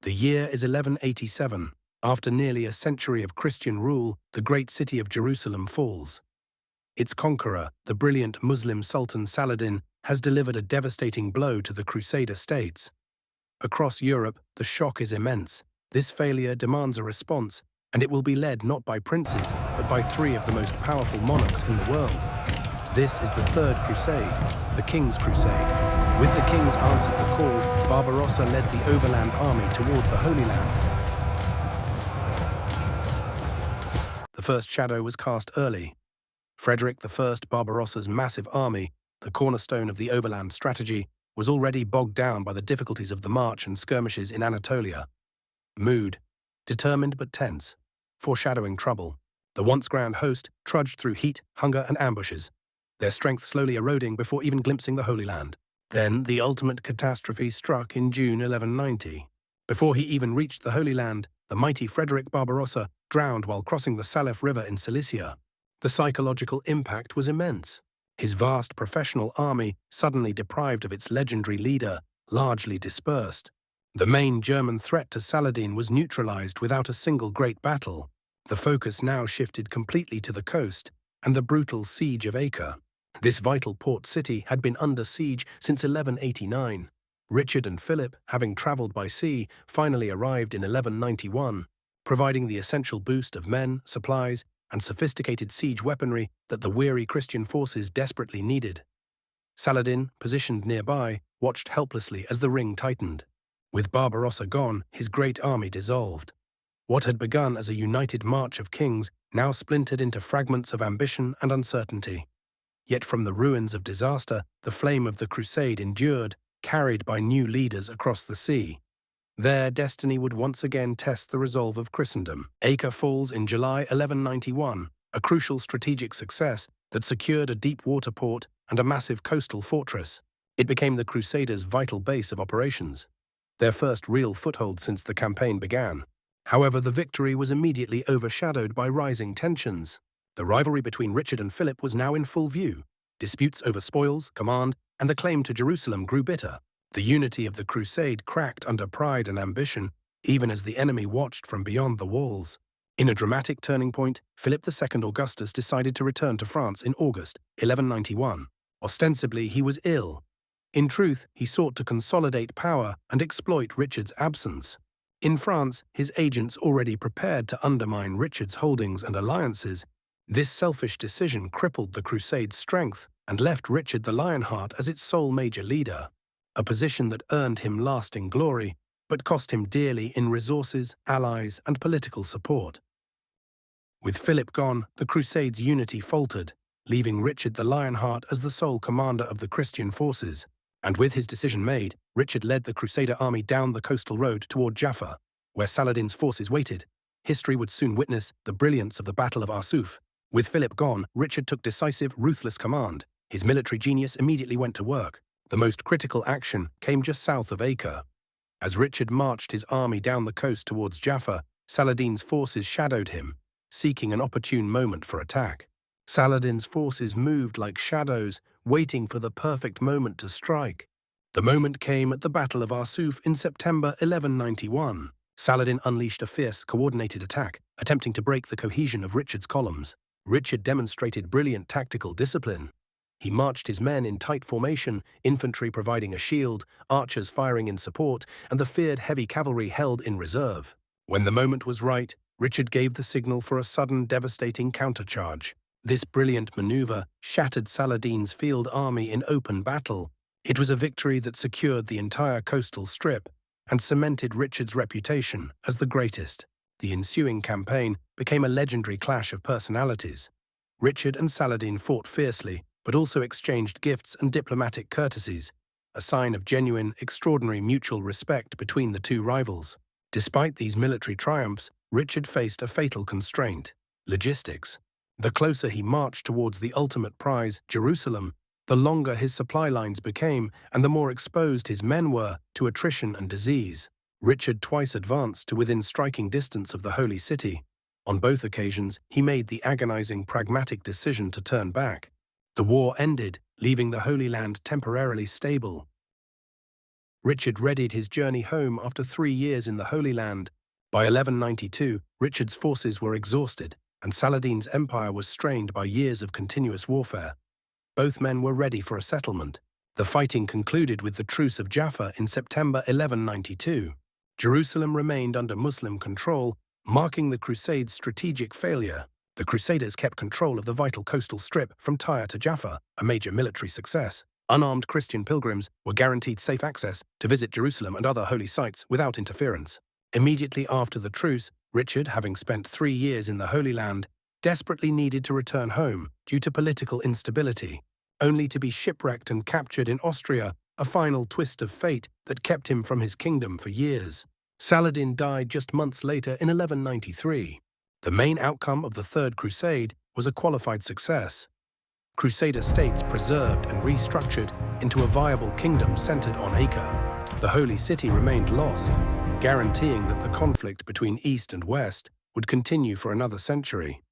The year is 1187. After nearly a century of Christian rule, the great city of Jerusalem falls. Its conqueror, the brilliant Muslim Sultan Saladin, has delivered a devastating blow to the Crusader states. Across Europe, the shock is immense. This failure demands a response, and it will be led not by princes, but by three of the most powerful monarchs in the world. This is the Third Crusade, the King's Crusade. With the kings answered the call, Barbarossa led the overland army toward the Holy Land. The first shadow was cast early. Frederick I Barbarossa's massive army, the cornerstone of the overland strategy, was already bogged down by the difficulties of the march and skirmishes in Anatolia. Mood, determined but tense, foreshadowing trouble. The once grand host trudged through heat, hunger, and ambushes, their strength slowly eroding before even glimpsing the Holy Land. Then the ultimate catastrophe struck in June 1190. Before he even reached the Holy Land, the mighty Frederick Barbarossa drowned while crossing the Salef River in Cilicia. The psychological impact was immense. His vast professional army, suddenly deprived of its legendary leader, largely dispersed. The main German threat to Saladin was neutralized without a single great battle. The focus now shifted completely to the coast and the brutal siege of Acre. This vital port city had been under siege since 1189. Richard and Philip, having traveled by sea, finally arrived in 1191, providing the essential boost of men, supplies, and sophisticated siege weaponry that the weary Christian forces desperately needed. Saladin, positioned nearby, watched helplessly as the ring tightened. With Barbarossa gone, his great army dissolved. What had begun as a united march of kings now splintered into fragments of ambition and uncertainty. Yet from the ruins of disaster, the flame of the crusade endured, carried by new leaders across the sea. Their destiny would once again test the resolve of Christendom. Acre falls in July 1191, a crucial strategic success that secured a deep water port and a massive coastal fortress. It became the Crusaders' vital base of operations, their first real foothold since the campaign began. However, the victory was immediately overshadowed by rising tensions. The rivalry between Richard and Philip was now in full view. Disputes over spoils, command, and the claim to Jerusalem grew bitter. The unity of the crusade cracked under pride and ambition, even as the enemy watched from beyond the walls. In a dramatic turning point, Philip II Augustus decided to return to France in August 1191. Ostensibly, he was ill. In truth, he sought to consolidate power and exploit Richard's absence. In France, his agents already prepared to undermine Richard's holdings and alliances. This selfish decision crippled the Crusade's strength and left Richard the Lionheart as its sole major leader, a position that earned him lasting glory, but cost him dearly in resources, allies, and political support. With Philip gone, the Crusade's unity faltered, leaving Richard the Lionheart as the sole commander of the Christian forces. And with his decision made, Richard led the Crusader army down the coastal road toward Jaffa, where Saladin's forces waited. History would soon witness the brilliance of the Battle of Arsuf. With Philip gone, Richard took decisive, ruthless command. His military genius immediately went to work. The most critical action came just south of Acre. As Richard marched his army down the coast towards Jaffa, Saladin's forces shadowed him, seeking an opportune moment for attack. Saladin's forces moved like shadows, waiting for the perfect moment to strike. The moment came at the Battle of Arsuf in September 1191. Saladin unleashed a fierce, coordinated attack, attempting to break the cohesion of Richard's columns. Richard demonstrated brilliant tactical discipline. He marched his men in tight formation, infantry providing a shield, archers firing in support, and the feared heavy cavalry held in reserve. When the moment was right, Richard gave the signal for a sudden, devastating countercharge. This brilliant maneuver shattered Saladin's field army in open battle. It was a victory that secured the entire coastal strip and cemented Richard's reputation as the greatest. The ensuing campaign became a legendary clash of personalities. Richard and Saladin fought fiercely, but also exchanged gifts and diplomatic courtesies, a sign of genuine, extraordinary mutual respect between the two rivals. Despite these military triumphs, Richard faced a fatal constraint: logistics. The closer he marched towards the ultimate prize, Jerusalem, the longer his supply lines became and the more exposed his men were to attrition and disease. Richard twice advanced to within striking distance of the Holy City. On both occasions, he made the agonizing, pragmatic decision to turn back. The war ended, leaving the Holy Land temporarily stable. Richard readied his journey home after 3 years in the Holy Land. By 1192, Richard's forces were exhausted, and Saladin's empire was strained by years of continuous warfare. Both men were ready for a settlement. The fighting concluded with the Truce of Jaffa in September 1192. Jerusalem remained under Muslim control, marking the Crusade's strategic failure. The Crusaders kept control of the vital coastal strip from Tyre to Jaffa, a major military success. Unarmed Christian pilgrims were guaranteed safe access to visit Jerusalem and other holy sites without interference. Immediately after the truce, Richard, having spent 3 years in the Holy Land, desperately needed to return home due to political instability, only to be shipwrecked and captured in Austria, a final twist of fate that kept him from his kingdom for years. Saladin died just months later in 1193. The main outcome of the Third Crusade was a qualified success. Crusader states preserved and restructured into a viable kingdom centered on Acre. The Holy City remained lost, guaranteeing that the conflict between East and West would continue for another century.